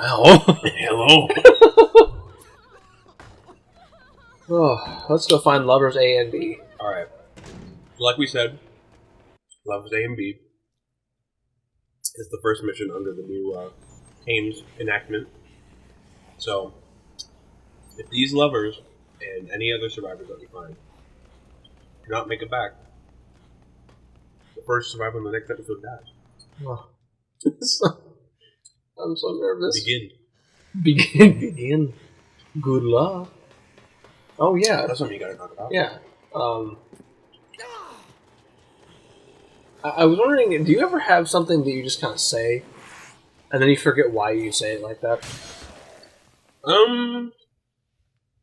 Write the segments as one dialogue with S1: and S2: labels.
S1: Well,
S2: Hello.
S1: oh, let's go find lovers A and B.
S2: Alright. Like we said, Lovers A and B is the first mission under the new Tames enactment. So, if these lovers and any other survivors that we find do not make it back, the first survivor in the next episode dies.
S1: Oh. I'm so nervous.
S2: Begin.
S1: Good luck. Oh yeah,
S2: That's something you gotta talk about.
S1: yeah. I was wondering, do you ever have something that you just kind of say, and then you forget why you say it like that?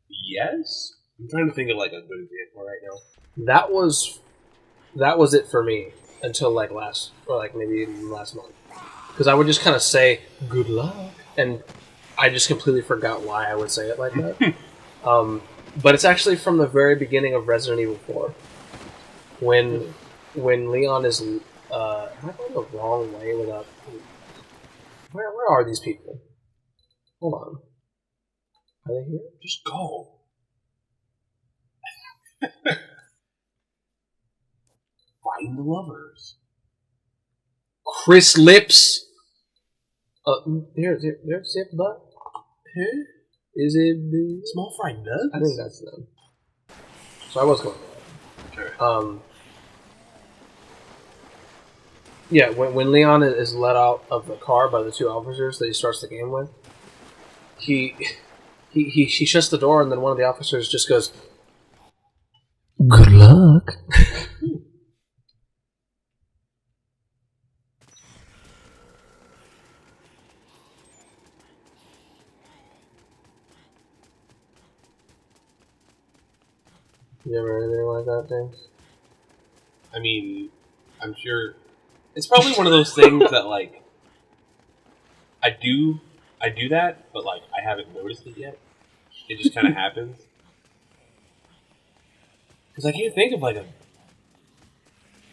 S2: Yes. I'm trying to think of like a good example right now.
S1: That was it for me until like maybe even last month, because I would just kind of say good luck, and I just completely forgot why I would say it like that. But it's actually from the very beginning of Resident Evil 4, when Leon is am I going the wrong way without? Where are these people? Hold on. Are they here?
S2: Just go. Find the lovers.
S1: Chris Lips. There's it, but
S2: Huh?
S1: is it
S2: Small fry nuts?
S1: I think that's them. So I was going there.
S2: Sure.
S1: Yeah, when Leon is let out of the car by the two officers that he starts the game with, he shuts the door, and then one of the officers just goes, "Good luck." You ever heard anything like that, James?
S2: I mean, I'm sure it's probably one of those things that like I do that, but like I haven't noticed it yet. It just kind of happens because I can't think of like a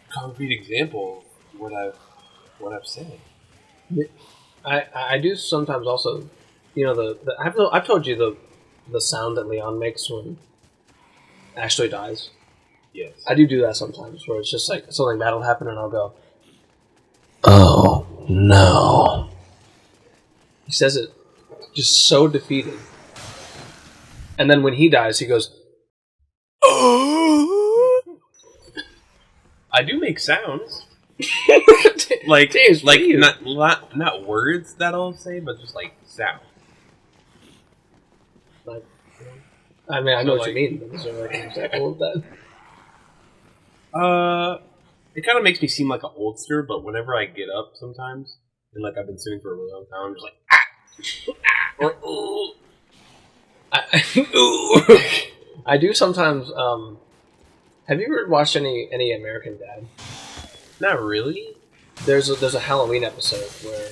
S2: concrete example of what I've said.
S1: I do sometimes also, I've told you the sound that Leon makes when Ashley dies.
S2: Yes.
S1: I do that sometimes, where it's just like something bad will happen, and I'll go, "Oh no!" He says it just so defeated, and then when he dies, he goes, "Oh."
S2: I do make sounds. Like
S1: James,
S2: like not words that I'll say, but just like sound.
S1: Like, I mean, I know
S2: So,
S1: what you mean, but is there like an example of that?
S2: It kind of makes me seem like an oldster, but whenever I get up sometimes, and like I've been sitting for a really long time, I'm just like, or ooh.
S1: I do sometimes. Have you ever watched any American Dad?
S2: Not really.
S1: There's a Halloween episode where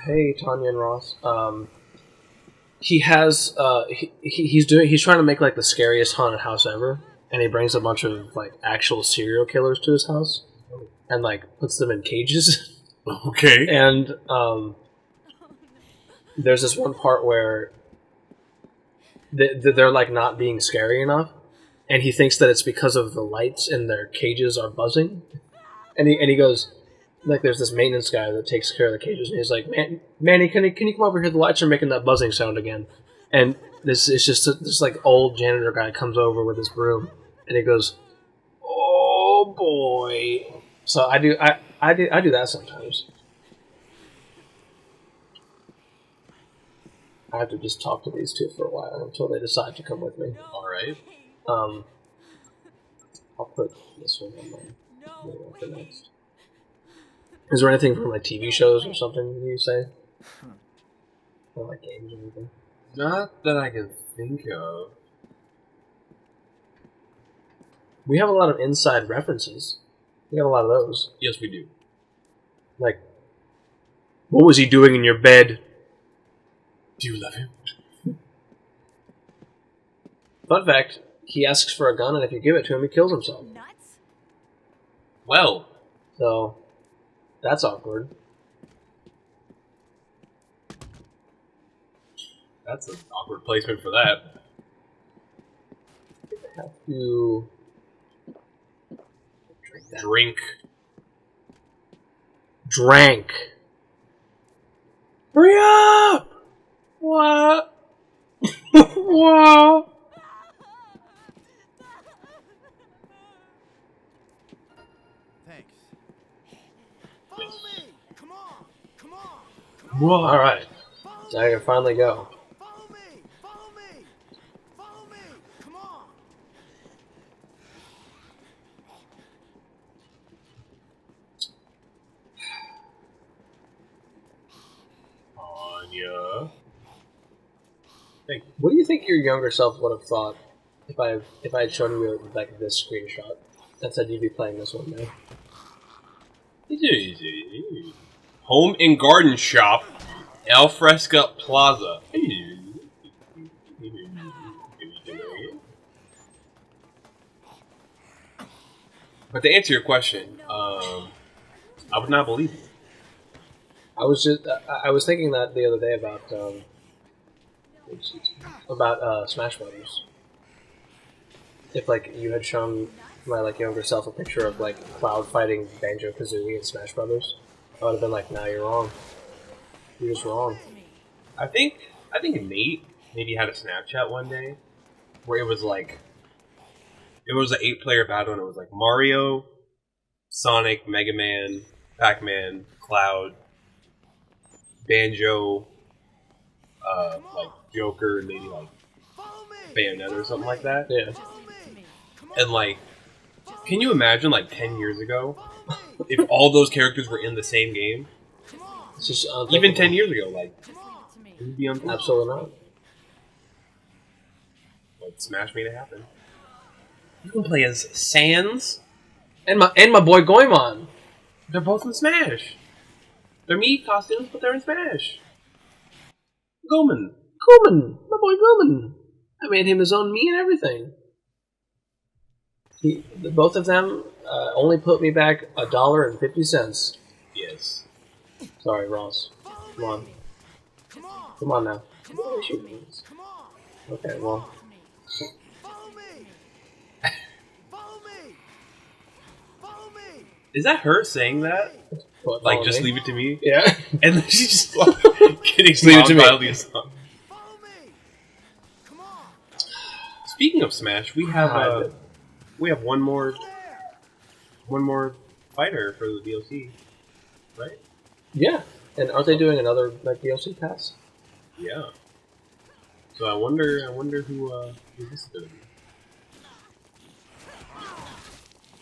S1: hey Tanya and Ross, he has he's trying to make like the scariest haunted house ever, and he brings a bunch of like actual serial killers to his house and like puts them in cages.
S2: Okay.
S1: And there's this one part where they're like not being scary enough, and he thinks that it's because of the lights in their cages are buzzing, and he goes, like, there's this maintenance guy that takes care of the cages, and he's like, Manny, can you come over here? The lights are making that buzzing sound again. And this is just this like old janitor guy comes over with his broom, and he goes, "Oh boy." So I do that sometimes. I have to just talk to these two for a while until they decide to come with me.
S2: All right.
S1: I'll put this one on my for next. Is there anything from like TV shows or something you say? Or like games or anything?
S2: Not that I can think of.
S1: We have a lot of inside references. We have a lot of those.
S2: Yes, we do.
S1: Like, what was he doing in your bed?
S2: Do you love him?
S1: Fun fact, he asks for a gun, and if you give it to him, he kills himself.
S2: Well,
S1: So that's awkward.
S2: That's an awkward placement for that.
S1: I have to
S2: Drink.
S1: Drank. Hurry up! What? What?
S3: Thanks.
S2: Yes.
S3: Me. Come on. Come on.
S2: Whoa.
S1: All right, so I can finally go.
S3: Follow me. Follow me. Follow me. Come on.
S2: Anya. Hey,
S1: What do you think your younger self would have thought if I had shown you like this screenshot that said you'd be playing this one day?
S2: Home and Garden Shop, Al Fresca Plaza. But to answer your question, I would not believe it.
S1: I was thinking that the other day about Smash Brothers. If like you had shown my like younger self a picture of like Cloud fighting Banjo Kazooie in Smash Brothers, I would have been like, "Nah, you're wrong. You're just wrong."
S2: I think Nate maybe had a Snapchat one day where it was like it was an 8-player battle and it was like Mario, Sonic, Mega Man, Pac-Man, Cloud, Banjo, like Joker, and maybe like Bayonetta or something like that.
S1: Yeah.
S2: And like, can you imagine like 10 years ago if all those characters were in the same game?
S1: It's just
S2: Even 10 years ago, like, it would be unthinkable.
S1: absolutely not.
S2: But Smash made it happen. You can play as Sans.
S1: And my boy Goemon.
S2: They're both in Smash. They're Mii costumes, but they're in Smash. Goman.
S1: Goemon, my boy Goemon. I made him his own me and everything. Both of them only put me back $1.50.
S2: Yes.
S1: Sorry, Ross. Come on. Come on now. Okay, well.
S3: Follow me. Follow me. Follow me.
S2: Is that her saying that?
S1: What,
S2: Like,
S1: follow
S2: just
S1: me?
S2: leave it to me?
S1: Yeah.
S2: And then she's just like, getting
S1: leave it to me.
S2: Follow me.
S3: Follow me. Come on.
S2: Speaking of Smash, we have one more fighter for the DLC, right?
S1: Yeah. And aren't they doing another like DLC pass?
S2: Yeah. So I wonder who this is gonna be.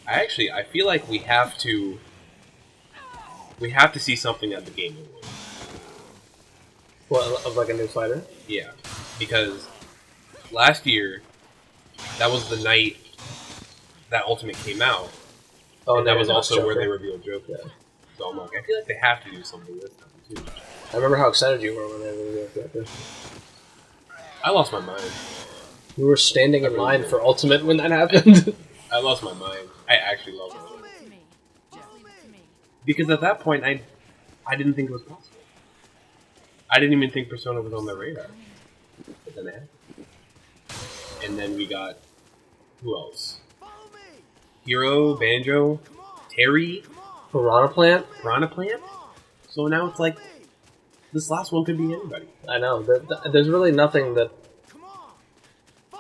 S2: I feel like we have to see something at the Game Awards.
S1: What, of like a new fighter?
S2: Yeah, because last year that was the night that Ultimate came out, and that was also where they revealed Joker.
S1: Yeah.
S2: So I'm like, I feel like they have to do something this time too.
S1: I remember how excited you were when they revealed Joker.
S2: I lost my mind.
S1: We were standing in line for Ultimate when that happened.
S2: I lost my mind. I actually lost my mind. Because at that point, I didn't think it was possible. I didn't even think Persona was on my radar. But then it happened. And then we got... Who else? Hero, Banjo, Terry,
S1: Piranha Plant?
S2: Piranha Plant? So now it's like... This last one could be anybody.
S1: I know. There's really nothing that...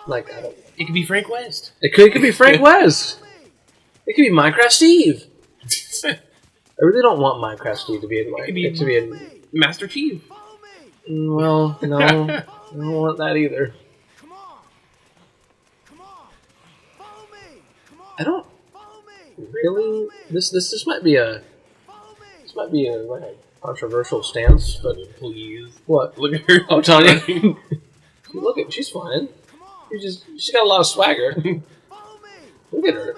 S1: Like, I don't...
S2: It could be Frank West.
S1: It could be Frank West. It could be Minecraft Steve. I really don't want Minecraft Steve to be in
S2: It could be Master Chief.
S1: Well, no. I don't want that either. I don't really... This might be a... This might be a like, controversial stance, but...
S2: Please.
S1: What?
S2: Look at her.
S1: Oh, Tanya. Look at... She's fine. She's got a lot of swagger. Look at her.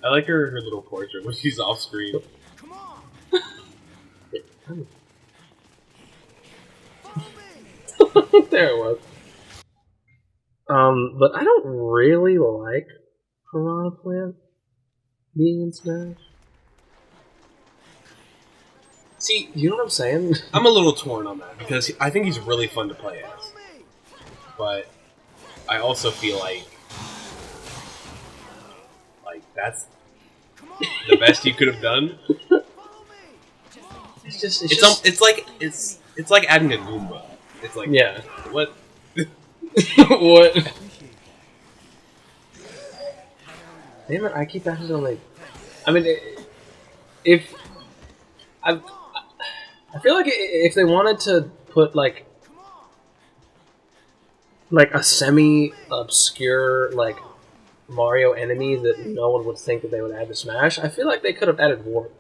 S2: I like her little portrait when she's off screen.
S1: There it was. But I don't really like Piranha Plant being in Smash.
S2: See,
S1: You know what I'm saying?
S2: I'm a little torn on that because I think he's really fun to play as, but I also feel like that's the best you could have done. It's like adding a Goomba. It's like
S1: Yeah.
S2: what?
S1: What? Damn it! I keep accidentally. I mean, if I feel like if they wanted to put like a semi-obscure like Mario enemy that no one would think that they would add to Smash, I feel like they could have added Warp.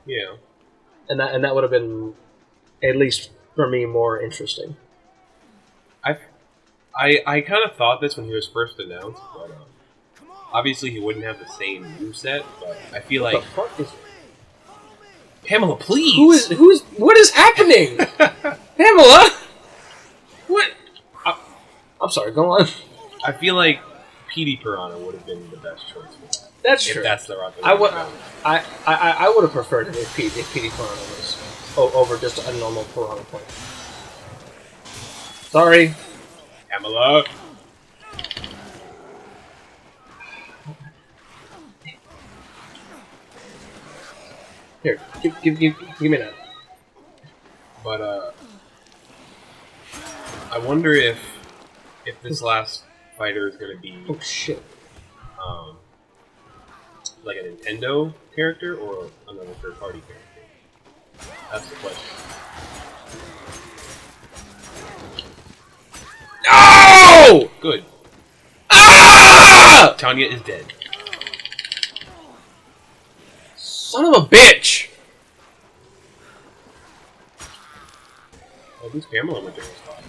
S2: Yeah.
S1: And that would have been, at least for me, more interesting.
S2: I kind of thought this when he was first announced, but obviously he wouldn't have the same moveset. But I feel like
S1: What the fuck is?
S2: Pamela, please.
S1: What is happening? Pamela, what? I'm sorry. Go on.
S2: I feel like PD Piranha would have been the best choice for that.
S1: That's
S2: if
S1: true.
S2: That's the route.
S1: I would have preferred it if PD Piranha was over just a normal Piranha point. Sorry.
S2: Pamela.
S1: Here, give me that.
S2: But I wonder if this last fighter is going to be
S1: Oh shit!
S2: like a Nintendo character or another third-party character. That's the question.
S1: No!
S2: Good.
S1: Ah!
S2: Tanya is dead.
S1: Son of a bitch!
S2: Well, who's Pamela with their spot?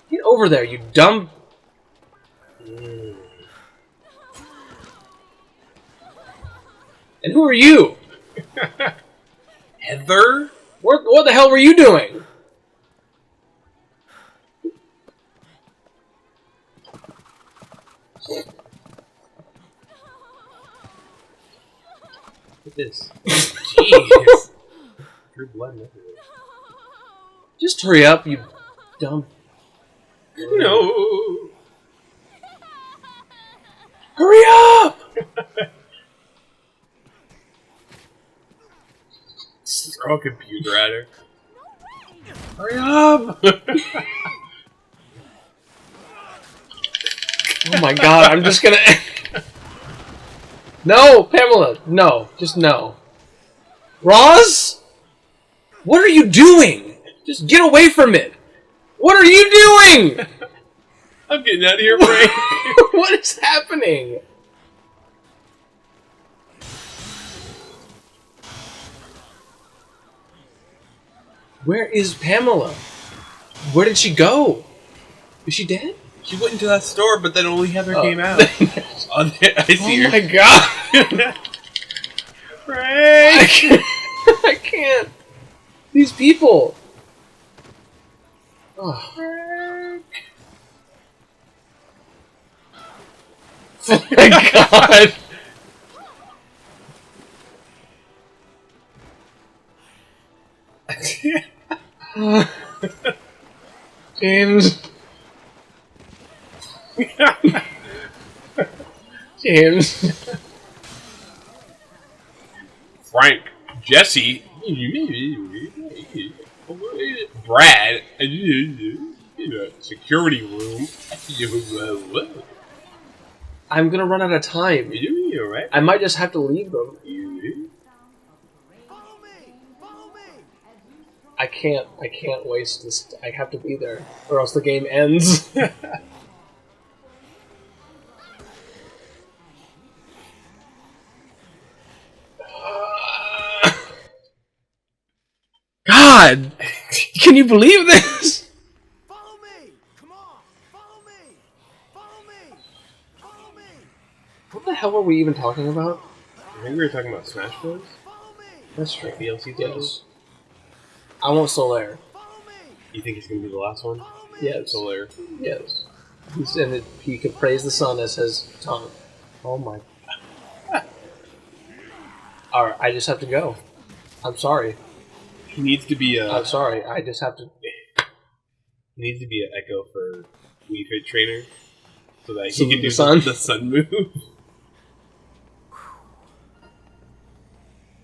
S1: Get over there, you dumb. And who are you?
S2: Heather?
S1: What the hell were you doing?
S2: Look at this. Jeez. Drew blood and everything.
S1: Just hurry up, you dumb.
S2: No.
S1: Hurry up!
S2: Throw a computer at her.
S1: Hurry up! Oh my god, I'm just gonna... No, Pamela, no. Just no. Roz? What are you doing? Just get away from it! What are you doing?
S2: I'm getting out of here, Frank.
S1: What is happening? Where is Pamela? Where did she go? Is she dead?
S2: She went into that store, but then only Heather came out. I see
S1: Oh
S2: her.
S1: my god!
S2: Frank!
S1: I can't. These people. Oh.
S2: Frank!
S1: Oh my god! James. James.
S2: Frank. Jesse. Brad. Security room.
S1: I'm gonna run out of time.
S2: Right?
S1: I might just have to leave them.
S3: Follow me! Follow me!
S1: I can't waste this. I have to be there, or else the game ends. God! Can you believe this?
S3: Follow me! Come on! Follow me! Follow me! Follow me!
S1: What the hell were we even talking about?
S2: I think we were talking about Smash Bros.
S3: Follow me!
S1: That's true.
S2: Like DLC
S1: Yes.
S2: titles.
S1: I want Solaire.
S3: Follow me!
S2: You think it's gonna be the last one?
S1: Yes.
S2: Solaire.
S1: Yes. He could praise the sun as his tongue. Oh my. Alright, I just have to go. I'm sorry.
S2: He needs to be
S1: I'm sorry. I just have to.
S2: He needs to be an Echo for Wii Fit Trainer, so that
S1: So
S2: he can
S1: the
S2: do
S1: sun?
S2: the sun move.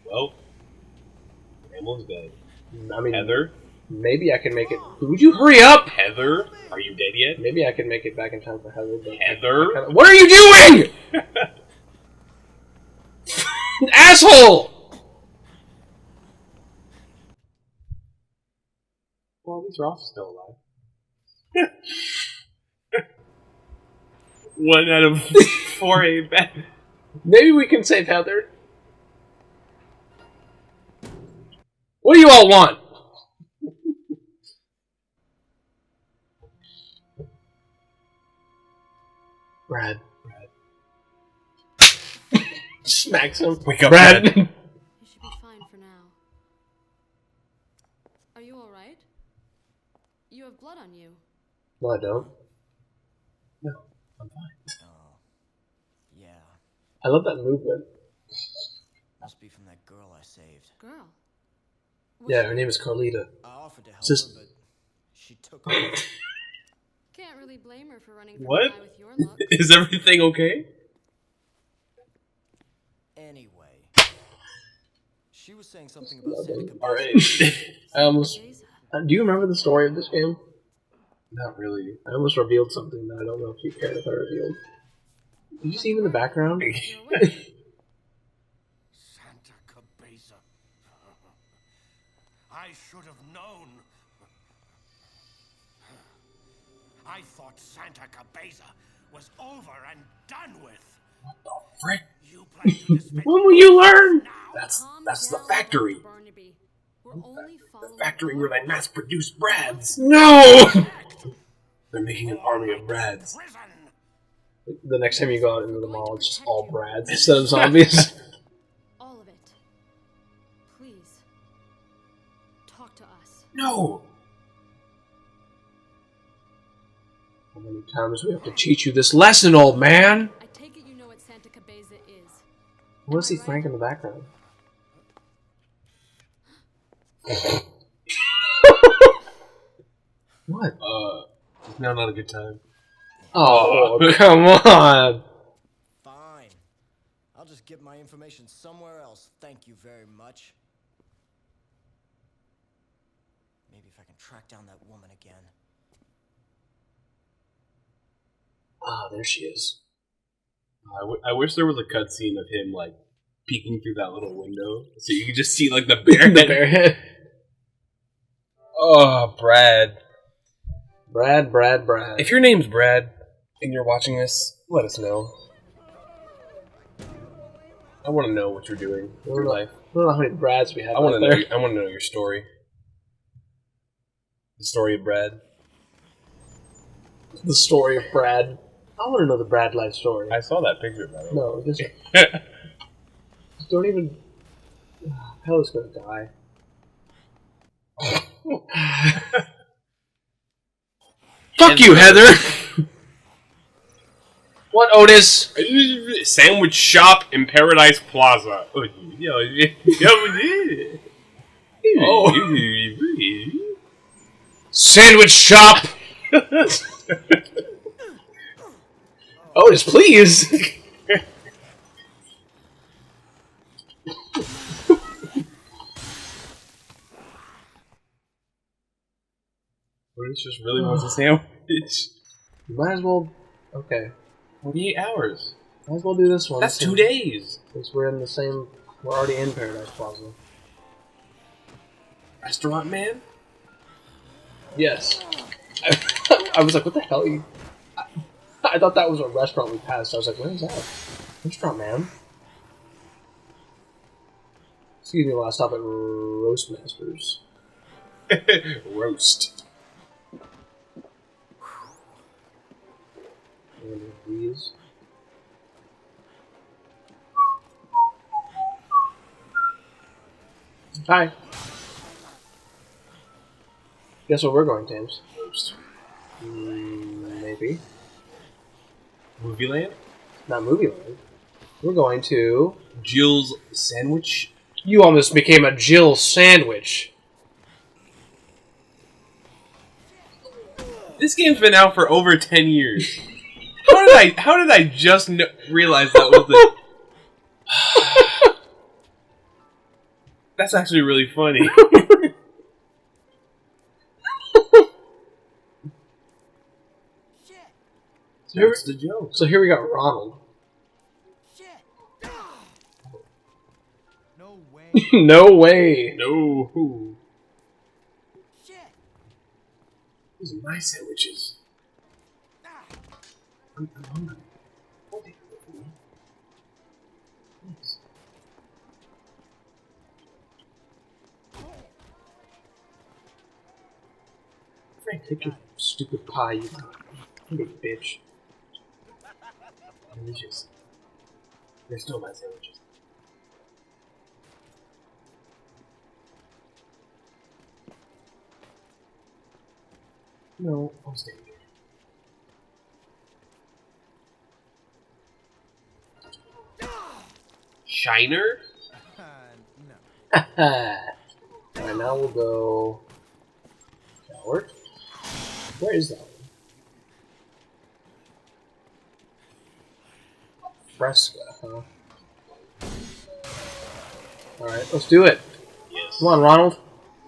S2: Well, Pamela's dead.
S1: I mean,
S2: Heather?
S1: maybe I can make it. Would you hurry up?
S2: Heather? Are you dead yet?
S1: Maybe I can make it back in time for Heather. But
S2: Heather?
S1: what are you doing? Asshole!
S2: Well, at least Ross is still alive. 1 out of 4 ain't bad.
S1: Maybe we can save Heather. What do you all want? Brad. Smacks him.
S2: Wake up,
S1: Brad.
S2: Brad.
S4: You should be fine for now. Are you alright? You have blood on you.
S1: No, I don't.
S2: No, I'm fine.
S3: Oh, yeah.
S1: I love that movement.
S3: Must be from that girl I saved.
S4: Girl.
S1: Yeah, her name is Carlita.
S3: I offered to help
S1: Just-
S3: her, but she took off.
S4: Can't really blame her for running from
S2: What?
S4: a guy with your looks.
S2: Is everything okay?
S3: Anyway, she was saying something about Santa Cabeza.
S2: Alright.
S1: I almost.
S4: Beza.
S1: Do you remember the story of this game?
S2: Not really.
S1: I almost revealed something that I don't know if you cared if I revealed. Did you see him in the background?
S4: You're awake.
S5: Santa Cabeza. I should have known. I thought Santa Cabeza was over and done with.
S2: Frick.
S5: You plan to dispense
S1: When will you learn?
S5: now?
S2: That's
S4: Calm
S2: the
S4: down,
S2: factory.
S4: Dr. Barnaby. We're only
S2: The
S4: following
S2: factory where they
S4: orders.
S2: mass produce Brads.
S1: No!
S2: They're making an army of Brads.
S5: Prison.
S1: The next time you go out into the mall, it's just all Brads instead of zombies.
S4: All of it. Please. Talk to us.
S2: No!
S1: How many times do we have to teach you this lesson, old man?
S4: I take it you know what Santa Cabeza is.
S1: What is he
S4: Am I right?
S1: Frank in the background? What?
S2: It's now not a good time.
S1: Oh, come on!
S3: Fine. I'll just get my information somewhere else. Thank you very much. Maybe if I can track down that woman again.
S1: Ah, there she is.
S2: I wish there was a cutscene of him, like, peeking through that little window. So you could just see, like, the bear
S1: The
S2: head.
S1: bear head.
S2: Oh, Brad.
S1: Brad.
S2: If your name's Brad and you're watching this, let us know. I want to know what you're doing with your life.
S1: I don't know how many Brads we have
S2: I want
S1: out
S2: to
S1: there.
S2: know. I want to know your story. The story of Brad.
S1: The story of Brad. I want to know the Brad life story.
S2: I saw that picture, by the way.
S1: No, just don't even. Hella's gonna die. Fuck you, Heather! What, Otis?
S2: Sandwich shop in Paradise Plaza. Oh.
S1: Sandwich shop! Otis, please!
S2: Otis just really wants a sandwich.
S1: Might as well. Okay.
S2: 48 hours.
S1: Might as well do this one.
S2: That's 2
S1: since-
S2: days.
S1: Since we're in the same. We're already in Paradise Plaza.
S2: Restaurant man?
S1: Yes. I was like, what the hell are you. I thought that was a restaurant we passed. I was like, where is that? Restaurant man? Excuse me while I stop at Roastmasters.
S2: Roast.
S1: And these. Hi. Guess where we're going, Tames?
S2: Roast.
S1: Maybe.
S2: Movie land?
S1: Not movie land. We're going to...
S2: Jill's sandwich.
S1: You almost became a Jill sandwich.
S2: This game's been out for over 10 years. How did I just realize that was the... That's actually really funny. That's the joke.
S1: So here we got Ronald.
S3: Shit! No way.
S1: No way.
S2: No.
S3: Shit!
S2: These are my sandwiches. I'm hungry. I'll take it for you. Thanks.
S1: Frank, take your stupid pie, you big bitch.
S2: Delicious. They're still my sandwiches. No, I'm staying here. Shiner?
S3: No.
S1: Alright, now we'll go... Coward? Where is that one? Fresca, huh? Alright, let's do it.
S2: Yes.
S1: Come on, Ronald.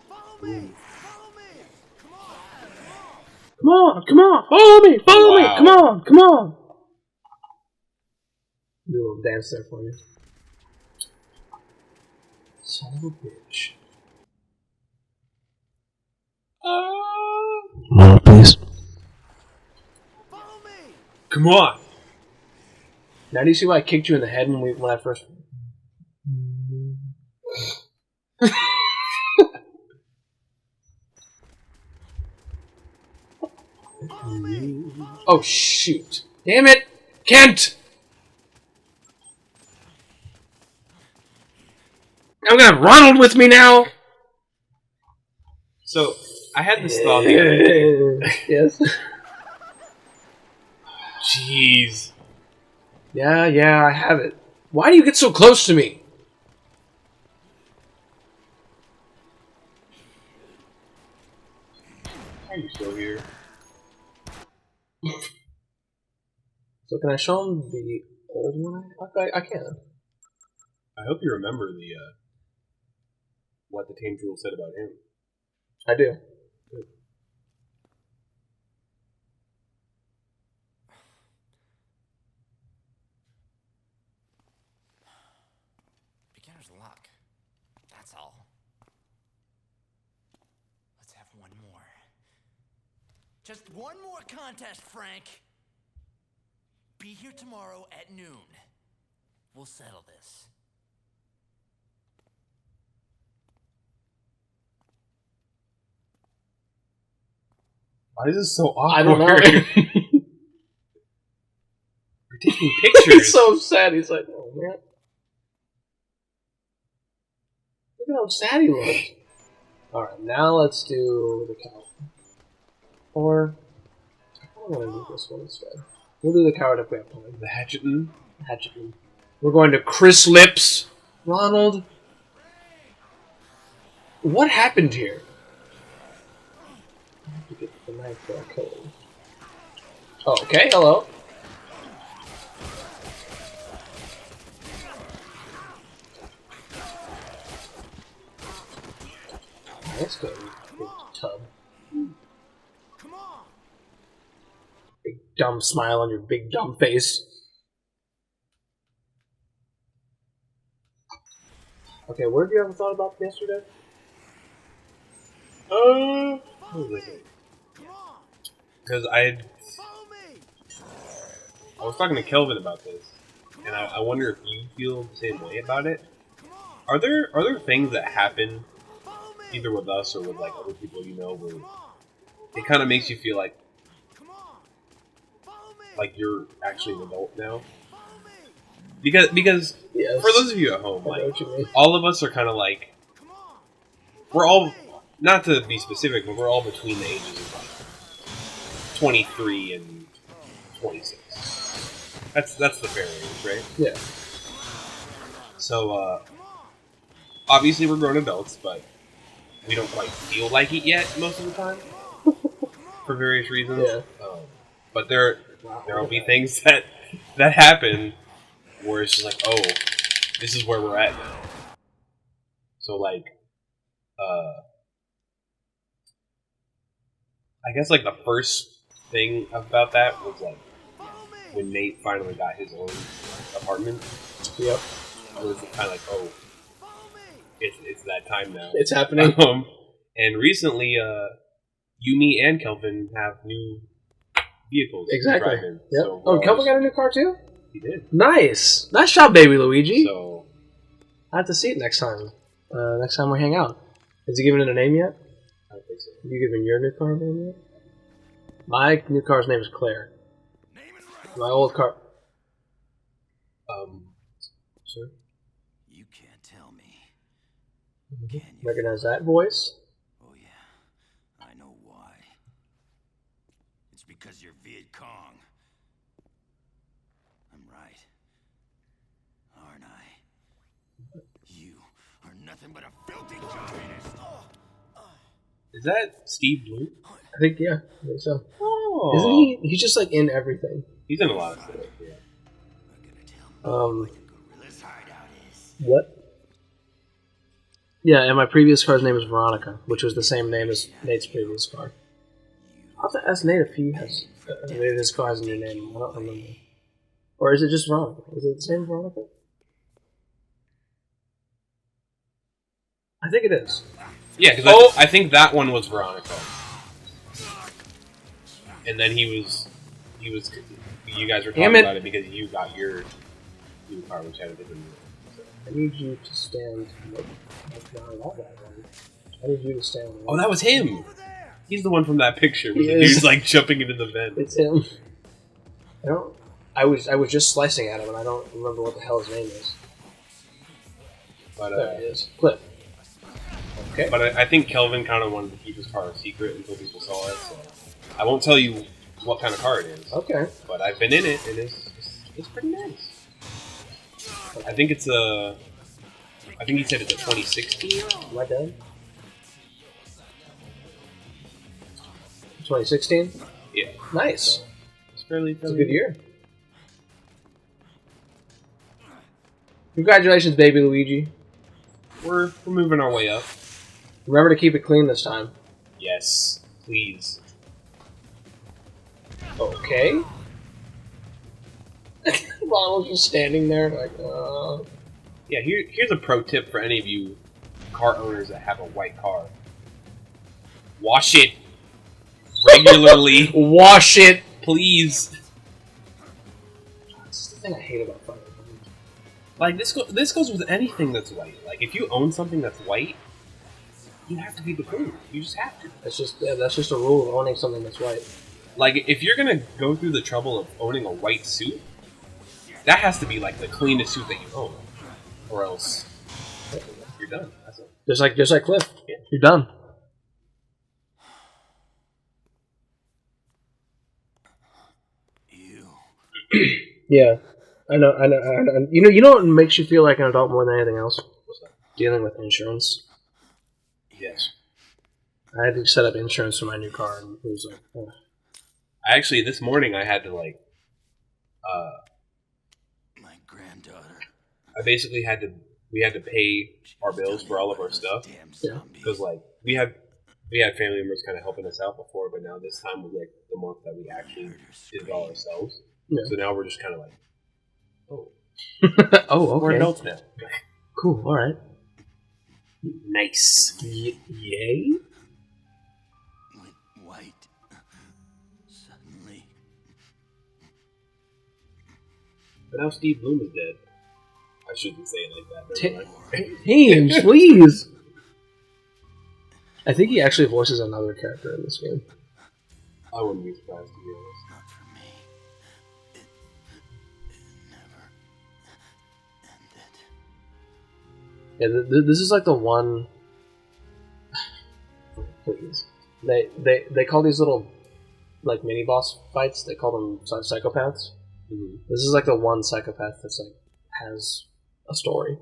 S3: Follow me! Follow me!
S1: Come on, come on! Follow me! Follow me!
S2: Wow.
S1: Come on, come on! Do a little dance there for you. Son of a bitch. Please.
S3: Follow me!
S2: Come on!
S1: Now do you see why I kicked you in the head when I first...
S3: Follow me!
S1: Oh, shoot. Damn it! Kent! I'm gonna have Ronald with me now!
S2: So, I had this thought the other day.
S1: Yes?
S2: Jeez.
S1: Yeah, I have it. Why do you get so close to me?
S2: Are you still here?
S1: So can I show him the old one? I can.
S2: I hope you remember the, what the Tames rule said about him.
S1: I do.
S5: Beginner's luck. That's all. Let's have one more. Just one more contest, Frank. Be here tomorrow at noon. We'll settle this.
S2: Why is this so awkward?
S1: I don't know.
S2: We're taking pictures.
S1: He's so sad. He's like, oh man. Look at how sad he looks. Alright, now let's do the cow. Or, I kind of want to do this one instead. We'll do the coward if we have time.
S2: The Hatcheton.
S1: Hatchet. We're going to Chris Lips. Ronald. What happened here? I have to get the knife for a kill. Oh, okay, hello. Let's go, big tub.
S3: Come on!
S1: Big dumb smile on your big dumb face. Okay, where did you ever thought about yesterday?
S3: Follow
S2: What was
S3: me!
S2: it?
S3: Come on!
S2: Because
S3: Follow me!
S2: I was talking to Kelvin about this, and I wonder if you feel the same way about it.
S3: Come on!
S2: Are there things that happen
S3: Follow me!
S2: either with us or with like other people you know where
S3: Come on!
S2: it kind of makes you feel like
S3: Come on! Follow me!
S2: you're actually an adult now?
S3: Follow me!
S2: Because
S1: Yes.
S2: for those of you at home,
S1: I know
S2: like
S1: what you mean.
S2: all of us are kind of like
S3: Come on!
S2: we're all, not to be specific, but we're all between the ages of like 23 and 26. That's the fair age, right?
S1: Yeah.
S2: So, obviously we're grown adults, but we don't quite feel like it yet most of the time for various reasons.
S1: Yeah.
S2: But there'll be things that happen where it's just like, oh, this is where we're at now. So like, I guess like the first thing about that was like when Nate finally got his own apartment.
S1: Yep.
S2: I was kind of like, oh, it's that time now.
S1: It's happening.
S2: And recently, Yumi and Kelvin have new vehicles.
S1: Exactly.
S2: To drive in.
S1: Yep.
S2: So
S1: Oh, Kelvin got a new car too?
S2: he did.
S1: Nice. Nice job, baby Luigi.
S2: So
S1: I have to see it next time. Next time we hang out. Has he given it a name yet?
S2: I don't think so.
S1: Have you given your new car a name yet? My new car's name is Claire. My old car.
S2: Sir?
S5: You can't tell me. Can you?
S1: Recognize that voice?
S5: Oh yeah, I know why. It's because you're Viet Cong. I'm right. Aren't I? You are nothing but a filthy communist.
S2: Is that Steve Blue?
S1: I think, yeah. I think so.
S2: Oh.
S1: Isn't he? He's just like in everything.
S2: He's in a lot of stuff, yeah.
S5: We're gonna tell me
S1: Um,
S5: where the gorilla's hideout is.
S1: what? Yeah, and my previous car's name is Veronica, which was the same name as Nate's previous car. I'll have to ask Nate if he has. Maybe his car has a new name. I don't remember. Or is it just Veronica? Is it the same Veronica? I think it is.
S2: Yeah, because I think that one was Veronica. And then he was, you guys were talking about it because you got your new car, which had a different name. So.
S1: I need you to stand. I love that one. I need you to stand.
S2: Oh, that was him! He's the one from that picture where
S1: He
S2: the
S1: is.
S2: dude's like jumping into the vent.
S1: It's him. I don't. I was just slicing at him, and I don't remember what the hell his name is.
S2: But,
S1: There it is. Clip. Okay.
S2: But I think Kelvin kind of wanted to keep his car a secret until people saw it, so I won't tell you what kind of car it is.
S1: Okay.
S2: But I've been in it, and it's pretty nice. I think it's a... I think he said it's a 2016?
S1: Am I done? 2016.
S2: Yeah.
S1: Nice.
S2: It's fairly
S1: It's a good year. Congratulations, baby Luigi.
S2: We're moving our way up.
S1: Remember to keep it clean this time.
S2: Yes. Please.
S1: Okay. Ronald's just standing there like,
S2: Yeah, here's a pro tip for any of you car owners that have a white car. Wash it regularly.
S1: wash it.
S2: Please.
S1: That's the thing I hate about fucking cars.
S2: Like, this goes with anything that's white. Like, if you own something that's white, you have to keep it clean. You just have to.
S1: That's just a rule of owning something that's white.
S2: Like, if you're gonna go through the trouble of owning a white suit, that has to be, like, the cleanest suit that you own. Or else, you're done. That's it.
S1: Just like Cliff. Yeah. You're done.
S5: You.
S1: Yeah. I know. You know what makes you feel like an adult more than anything else?
S2: What's that?
S1: Dealing with insurance.
S2: Yes.
S1: I had to set up insurance for my new car, and it was like, oh.
S2: Actually, this morning I had to, like,
S5: My granddaughter.
S2: I basically we had to pay our bills for all of our stuff.
S5: Damn
S1: Yeah.
S5: zombie.
S2: Because, like, we had family members kind of helping us out before, but now this time was, like, the month that we actually did it all ourselves.
S1: Yeah.
S2: So now we're just kind of like, oh.
S1: Oh, okay.
S2: We're adults now.
S1: Cool. All right.
S2: Nice.
S1: Yay.
S5: Went white. Suddenly.
S2: But now Steve Bloom is dead. I shouldn't say it like that. Never mind.
S1: James, please. I think he actually voices another character in this game.
S2: I wouldn't be surprised, to be honest.
S5: Not for me. It never ended.
S1: Yeah, this is like the one. Please, they call these little like mini boss fights. They call them psychopaths.
S2: Mm-hmm.
S1: This is like the one psychopath that's like has a story.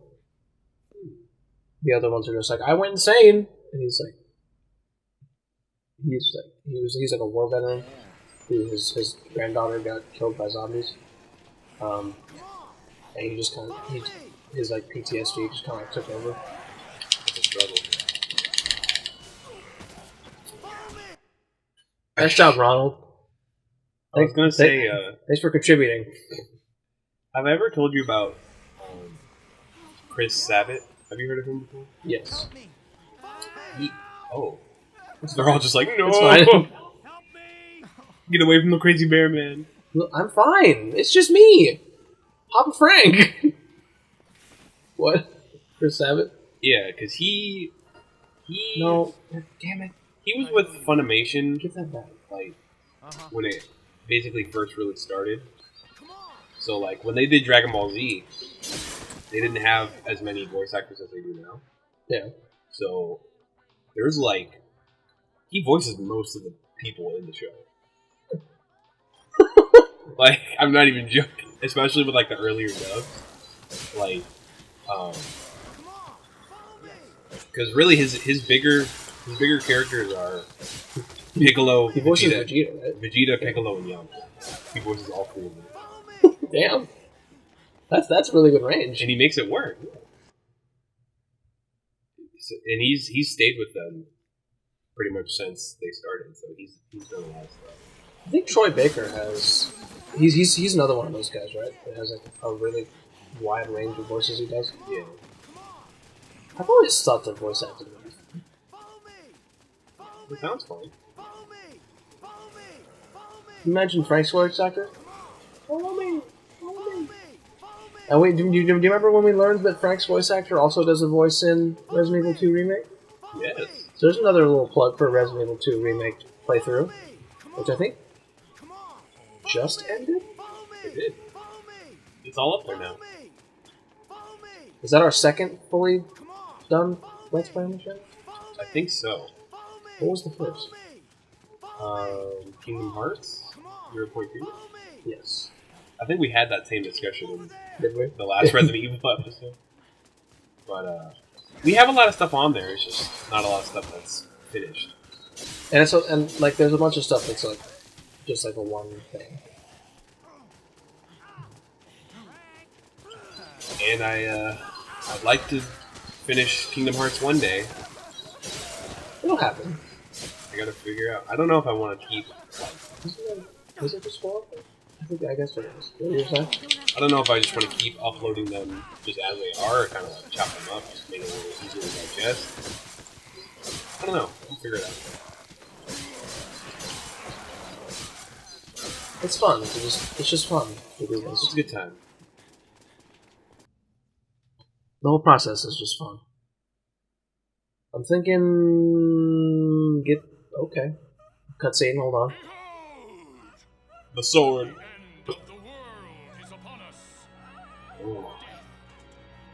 S1: the other ones are just like, I went insane, and he's like a war veteran. His granddaughter got killed by zombies. And he just kind of his like PTSD just kind of like took over.
S2: It's a struggle.
S1: Nice job, Ronald.
S2: I was gonna say,
S1: thanks for contributing.
S2: have I ever told you about Chris Sabat? Have you heard of him before?
S1: Yes.
S2: Oh. They're all just like, no!
S1: It's fine.
S3: Help me!
S2: Get away from the crazy bear man.
S1: Look, I'm fine. It's just me, Papa Frank. What? Chris Sabat?
S2: Yeah, because he...
S1: No. Damn it.
S2: He was with Funimation,
S1: Get that back.
S2: like, when it basically first really started. So, like, when they did Dragon Ball Z, they didn't have as many voice actors as they do now.
S1: Yeah.
S2: So, there's, like... He voices most of the people in the show. Like, I'm not even joking. Especially with, like, the earlier dubs. Like, because really his bigger characters are Piccolo,
S1: He voices
S2: Vegeta,
S1: Vegeta, right?
S2: Vegeta, Piccolo, and Yamcha. He voices all three of them.
S1: Damn. That's really good range.
S2: And he makes it work. And he's stayed with them pretty much since they started, so he's done a lot of stuff.
S1: I think Troy Baker has. He's another one of those guys, right? That has like a really wide range of voices he does.
S2: Yeah.
S1: I've always thought that voice acting was.
S2: It sounds fun.
S1: Imagine Frank's voice actor. Follow me. And wait, do you remember when we learned that Frank's voice actor also does a voice in Resident Evil 2 Remake?
S2: Yes.
S1: So there's another little plug for Resident Evil 2 Remake playthrough, which I think just ended?
S2: It did. It's all up there now.
S1: Is that our second fully done Let's Play on the show?
S2: I think so.
S1: What was the first?
S2: Kingdom Hearts 0.2?
S1: Yes.
S2: I think we had that same discussion in
S1: Did we?
S2: the last Resident Evil episode. But we have a lot of stuff on there. It's just not a lot of stuff that's finished.
S1: And it's and like there's a bunch of stuff that's like just like a one thing.
S2: And I'd like to finish Kingdom Hearts one day.
S1: It'll happen.
S2: I gotta figure out. I don't know if I want to keep.
S1: Is it just 4? I guess it is. What are you saying?
S2: I don't know if I just want to keep uploading them just as they are, or kind of like chop them up, just make it a little easier to digest. I don't know. We'll figure it out.
S1: It's fun. It's just fun to do
S2: It's
S1: this.
S2: a good time.
S1: The whole process is just fun. I'm thinking. Okay. Cutscene. Hold on.
S2: The sword.
S6: End of the world is upon us.
S2: Oh.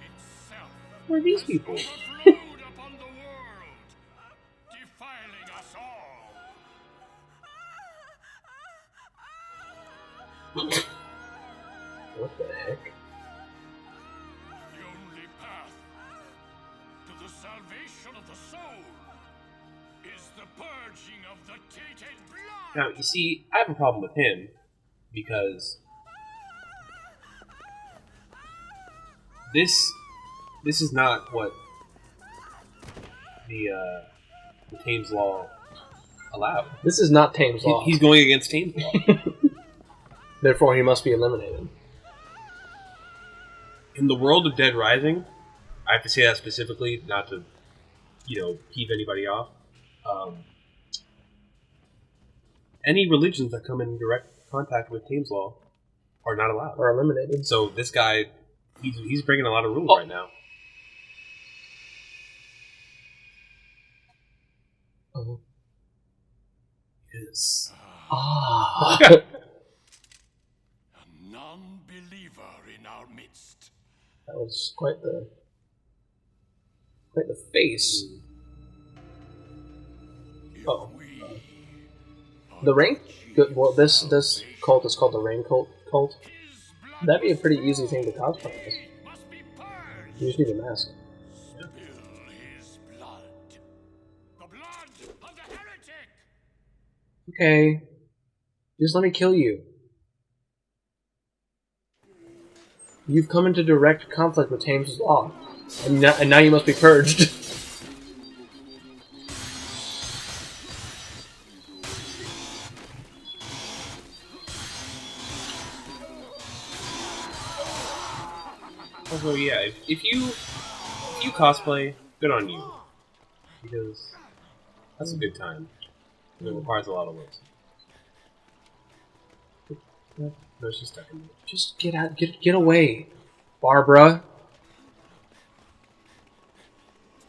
S6: Itself
S2: Who are these people?
S6: flowed upon the world, defiling us all.
S1: What the heck?
S6: The only path to the salvation of the soul is the purging of the tainted blood.
S2: Now, you see, I have a problem with him because this is not what the Tames Law allowed.
S1: This is not Tames Law.
S2: He's going against Tames Law.
S1: Therefore, he must be eliminated.
S2: In the world of Dead Rising, I have to say that specifically, not to, keep anybody off. Any religions that come in direct contact with Tames Law are not allowed.
S1: Or eliminated.
S2: So this guy, he's breaking a lot of rules right now.
S1: Oh.
S2: Yes.
S1: Ah.
S6: A non-believer in our midst.
S1: That was quite the face.
S6: If
S1: Oh.
S6: we
S1: The Rain? Well, this cult is called the Rain Cult. That'd be a pretty easy thing to cosplay as.
S6: must be purged.
S1: You just need a mask.
S6: The bill
S1: Okay. Just let me kill you. You've come into direct conflict with Tames Law. And now you must be purged.
S2: Also, yeah, if you cosplay, good on you, because that's a good time. And it requires a lot of work. No, she's stuck in there.
S1: Just get out. Get away. Barbara.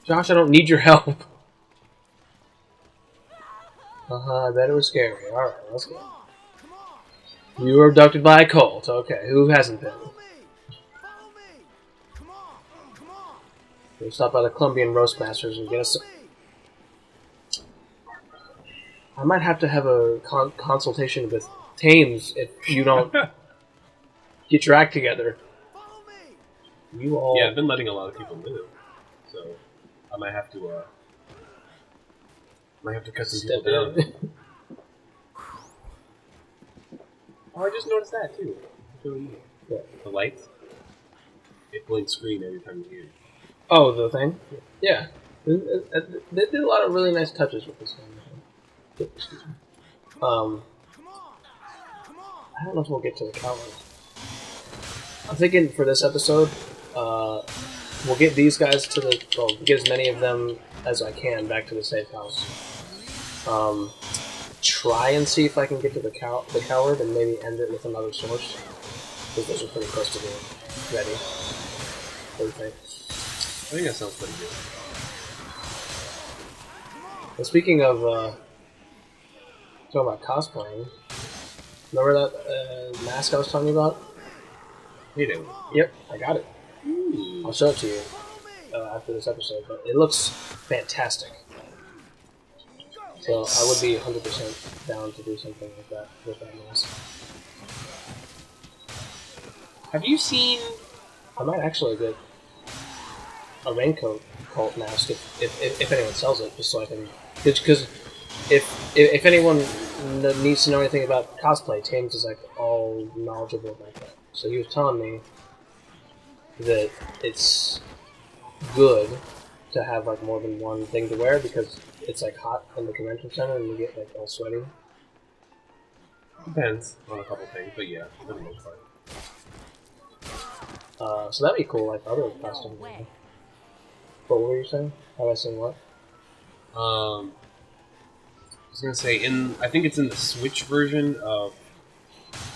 S1: Josh, I don't need your help. I bet it was scary. Alright, let's go. You were abducted by a cult. Okay, who hasn't been?
S3: Follow me! Come on!
S1: We'll stop by the Colombian Roast Masters and get us. I might have to have a consultation with Tames if you don't get your act together.
S3: Follow me!
S1: You all.
S2: Yeah, I've been letting a lot of people live, so I might have to cut some
S1: Step
S2: people down.
S1: in.
S2: Oh, I just noticed that too. It's really easy. The lights. It blinks green every time you hear it.
S1: Oh, the thing? Yeah. They did a lot of really nice touches with this one. Excuse me. I don't know if we'll get to the coward. I'm thinking for this episode, we'll get these guys to the... Well, get as many of them as I can back to the safe house. Try and see if I can get to the coward and maybe end it with another source. Because those are pretty close to being ready. What do you think?
S2: I think that sounds pretty good.
S1: Well, speaking of talking about cosplaying, remember that mask I was talking about?
S2: You do.
S1: Yep, I got it. I'll show it to you after this episode, but it looks fantastic. So I would be 100% down to do something like that with that mask.
S2: Have you seen?
S1: I might actually get a raincoat cult mask if anyone sells it, just so I can. Because if anyone needs to know anything about cosplay, Tames is like all knowledgeable about that. So he was telling me that it's good to have like more than one thing to wear because it's like hot in the convention center and you get like all sweaty.
S2: Depends on a couple things, but yeah, for the most part.
S1: So that'd be cool, like other costumes. What were you saying? Have I seen what?
S2: I was gonna say I think it's in the Switch version of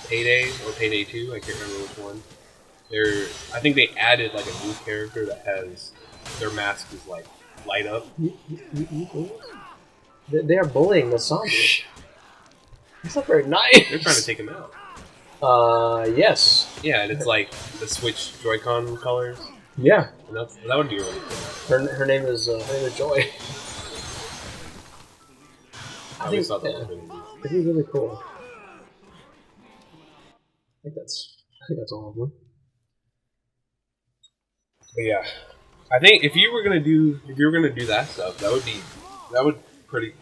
S2: Payday or Payday 2. I can't remember which one. I think they added like a new character that has their mask is like light up.
S1: They are bullying the zombie. It's not very nice.
S2: They're trying to take him out.
S1: Yes.
S2: Yeah, and it's like the Switch Joy-Con colors.
S1: Yeah.
S2: And that would be really cool.
S1: Her name is Joy.
S2: I always thought that was really cool.
S1: It'd be really cool. I think that's all of them.
S2: But yeah, I think if you were gonna do that stuff, that would pretty.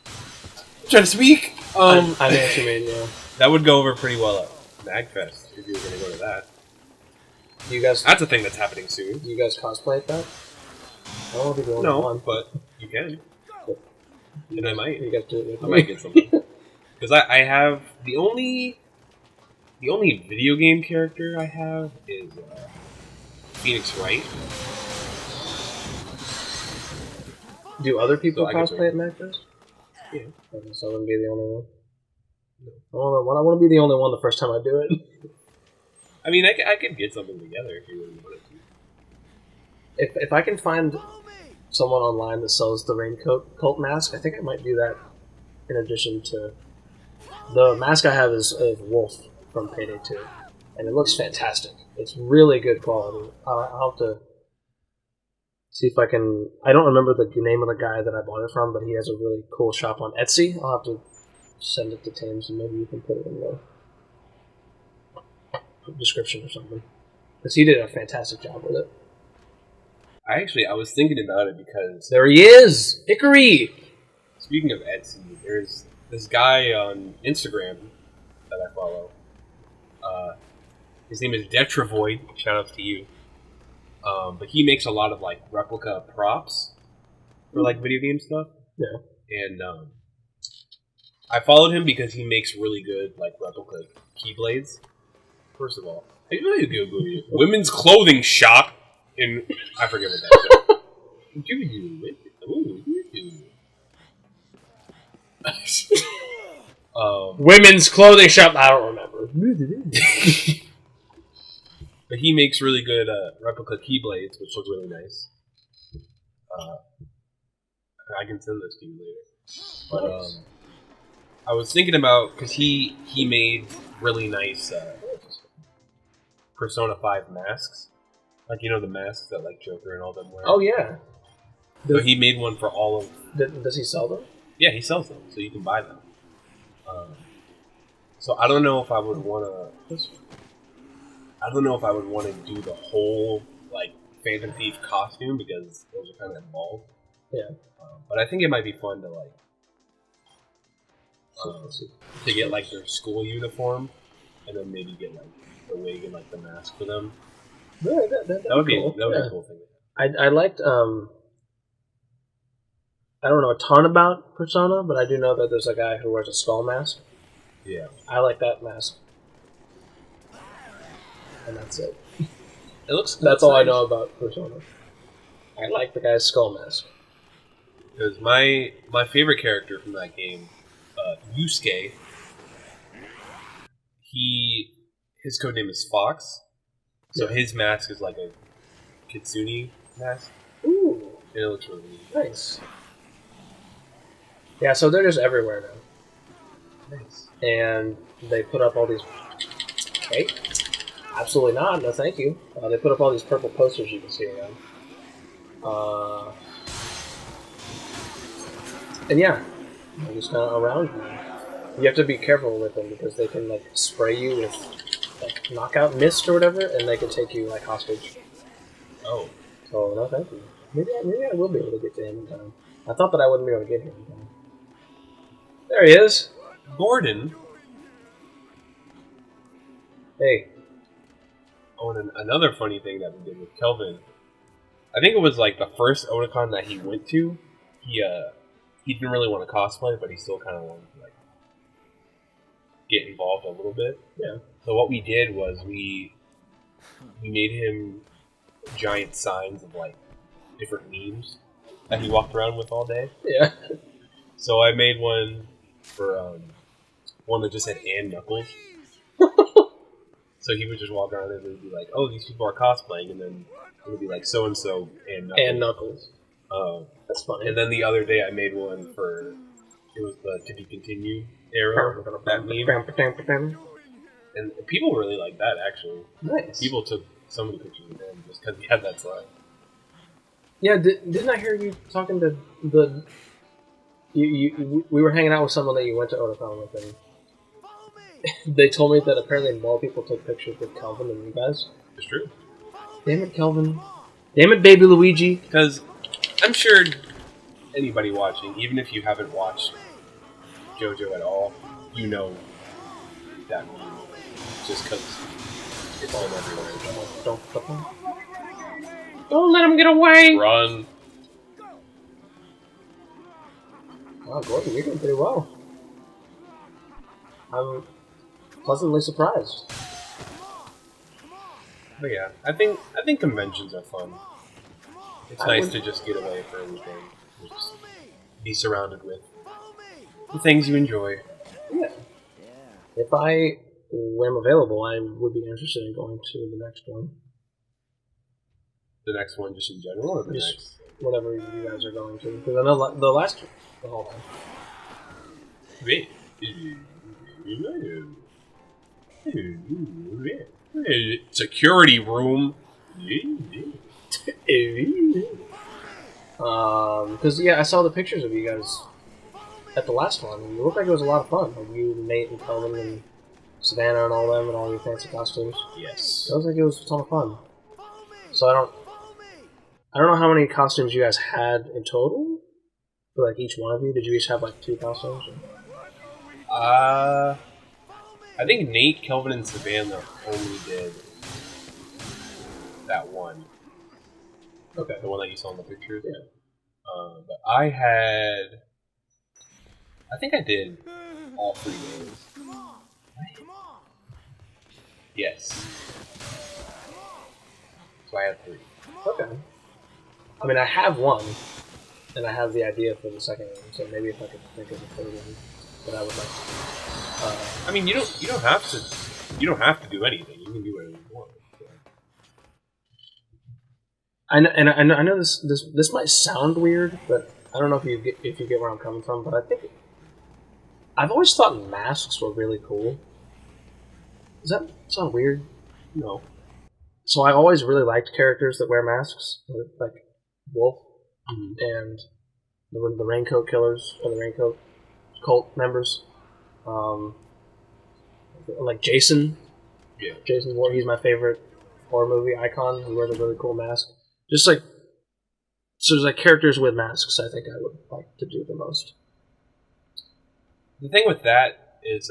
S2: I'm trying to speak.
S1: I know what you mean. Yeah.
S2: That would go over pretty well at MagFest if you were gonna go to that.
S1: You guys.
S2: That's a thing that's happening soon.
S1: Do you guys cosplay at that? I don't want to be the only
S2: No,
S1: one.
S2: but you can. And I might.
S1: You guys do it with
S2: I
S1: me.
S2: might get something. Because I have the only video game character I have is Phoenix Wright.
S1: Do other people
S2: So I guess
S1: cosplay at MagFest?
S2: Yeah.
S1: Okay, so I wouldn't be the only one. No. I want to be the only one the first time I do it.
S2: I mean, I could get something together if you really wanted to.
S1: If I can find someone online that sells the raincoat cult mask, I think I might do that. In addition to the mask I have is Wolf from Payday 2, and it looks fantastic. It's really good quality. I'll have to see if I can. I don't remember the name of the guy that I bought it from, but he has a really cool shop on Etsy. I'll have to send it to Tames, and maybe you can put it in the description or something. Because he did a fantastic job with it.
S2: I was thinking about it because
S1: There he is! Hickory!
S2: speaking of Etsy, this guy on Instagram that I follow. His name is Detravoid. Shout out to you. But he makes a lot of like replica props for like video game stuff.
S1: Yeah.
S2: And I followed him because he makes really good like replica keyblades. First of all, he's really good. Women's clothing shop in I forget what that is.
S1: Women's clothing shop. I don't remember.
S2: But he makes really good replica keyblades, which look really nice. I can send those to you later. But I was thinking about because he made really nice Persona 5 masks, like the masks that like Joker and all them wear.
S1: Oh yeah.
S2: So he made one for all of.
S1: Does he sell them?
S2: Yeah, he sells them, so you can buy them. So I don't know if I would want to. I don't know if I would want to do the whole like Phantom Thief costume because those are kind of involved.
S1: Yeah.
S2: But I think it might be fun to like to get like their school uniform, and then maybe get like the wig and like the mask for them.
S1: Yeah,
S2: That would be
S1: cool.
S2: that would be a cool thing.
S1: I liked I don't know a ton about Persona, but I do know that there's a guy who wears a skull mask.
S2: Yeah.
S1: I like that mask. And that's it.
S2: It looks.
S1: That's all nice. I know about Persona. I like the guy's skull mask.
S2: Because my favorite character from that game, Yusuke, his codename is Fox, so his mask is like a kitsune mask.
S1: Ooh,
S2: and it looks really neat.
S1: Nice. Yeah, so they're just everywhere now.
S2: Nice. And
S1: they put up all these. Hey. Absolutely not. No, thank you. They put up all these purple posters you can see around. And yeah, they're just kind of around you. You have to be careful with them because they can like spray you with like knockout mist or whatever, and they can take you like hostage.
S2: Oh.
S1: So no, thank you. Maybe I will be able to get to him in time. I thought that I wouldn't be able to get him in time. There he is,
S2: Gordon.
S1: Hey.
S2: Oh, and another funny thing that we did with Kelvin, I think it was like the first Otakon that he went to. He didn't really want to cosplay, but he still kind of wanted to like get involved a little bit.
S1: Yeah.
S2: So what we did was we made him giant signs of like different memes that he walked around with all day.
S1: Yeah.
S2: So I made one for one that just had and Knuckles. So he would just walk around and it would be like, "Oh, these people are cosplaying," and then it would be like so and so and Knuckles.
S1: And Knuckles. That's funny.
S2: And then the other day I made one for it was the To Be Continued era. That meme. And people really like that actually.
S1: Nice.
S2: People took so many pictures of him just because he had that sign.
S1: Yeah, didn't I hear you talking to the? We were hanging out with someone that you went to Otakon with, and they told me that apparently more people took pictures with Kelvin than you guys.
S2: It's true.
S1: Damn it, Kelvin. Damn it, baby Luigi.
S2: Because I'm sure anybody watching, even if you haven't watched JoJo at all, you know that meme. Just because it's all everywhere.
S1: Don't let him get away!
S2: Run.
S1: Wow, Gordon, you're doing pretty well. I'm pleasantly surprised.
S2: But yeah, I think conventions are fun. It's nice to just get away for everything. Just be surrounded with the things you enjoy.
S1: Yeah. If I am available, I would be interested in going to the next one.
S2: The next one, just in general, or the
S1: just
S2: next?
S1: Whatever you guys are going to. Because I know the last one. Hold on.
S2: Wait. Security room.
S1: Because yeah, I saw the pictures of you guys at the last one. It looked like it was a lot of fun. Like you, Nate, and Kelvin, and Savannah, and all them, and all your fancy costumes.
S2: Yes.
S1: It looks like it was a ton of fun. So I don't know how many costumes you guys had in total. For like each one of you, did you each have like 2 costumes?
S2: I think Nate, Kelvin, and Savannah only did that one.
S1: Okay.
S2: The one that you saw in the pictures.
S1: Yeah.
S2: But I think I did all 3 days.
S3: Come on! Come on!
S2: Yes. So I had 3.
S1: Okay. I mean, I have one, and I have the idea for the second one. So maybe if I could think of a third one that I would like to.
S2: I mean, you don't have to do anything. You can do whatever you want. So.
S1: I know this might sound weird, but I don't know if you get where I'm coming from. But I think I've always thought masks were really cool. Does that sound weird? No. So I always really liked characters that wear masks, like Wolf and the Raincoat Killers or the Raincoat Cult members. Like Jason.
S2: Yeah.
S1: Jason's one. He's my favorite horror movie icon who wears a really cool mask. Just like so, there's like characters with masks. I think I would like to do the most.
S2: The thing with that is,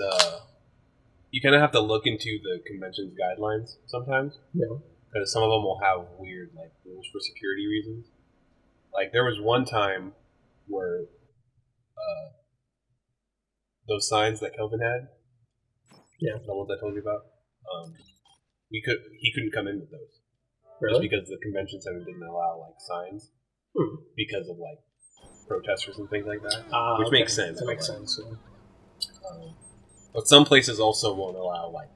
S2: you kind of have to look into the convention's guidelines sometimes.
S1: Yeah.
S2: Because some of them will have weird like rules for security reasons. Like there was one time where those signs that Kelvin had, the ones I told you about, he couldn't come in with those.
S1: Really?
S2: Just because the convention center didn't allow like signs because of like protesters and things like that, which makes sense.
S1: That makes sense. Yeah.
S2: But some places also won't allow like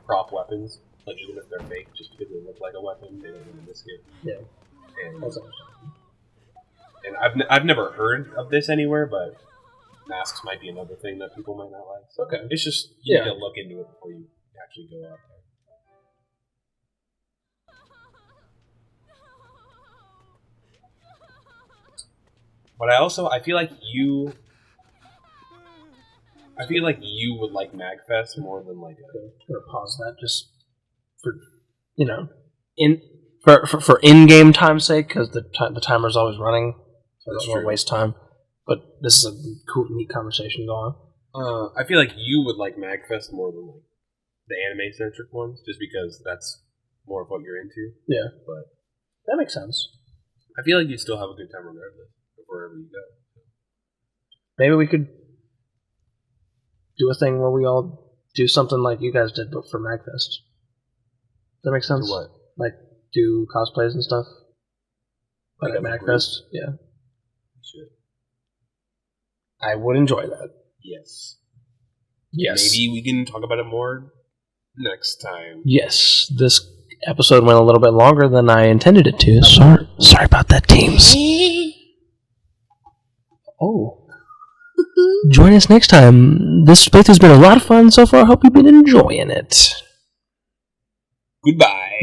S2: prop weapons, like even if they're fake, just because they look like a weapon, they don't want to risk it.
S1: Yeah.
S2: And,
S1: That's awesome.
S2: and I've never heard of this anywhere, but masks might be another thing that people might not like. So
S1: Okay.
S2: it's just you need to look into it before you actually go out there. But I feel like you would like MagFest more than like
S1: I'm gonna pause that just for for in-game time's sake because the timer's always running, so I don't want to waste time. But this is a cool, neat conversation going on.
S2: I feel like you would like MagFest more than like the anime-centric ones, just because that's more of what you're into.
S1: Yeah,
S2: but
S1: that makes sense.
S2: I feel like you still have a good time regardless of wherever you go.
S1: Maybe we could do a thing where we all do something like you guys did, but for MagFest. Does that make sense?
S2: Do what?
S1: Like do cosplays and stuff. Like at
S2: Like
S1: MagFest, yeah.
S2: Shit.
S1: I would enjoy that.
S2: Yes.
S1: Yes.
S2: Maybe we can talk about it more next time.
S1: Yes. This episode went a little bit longer than I intended it to. Sorry about that, teams. Oh. Join us next time. This playthrough's been a lot of fun so far. I hope you've been enjoying it.
S2: Goodbye.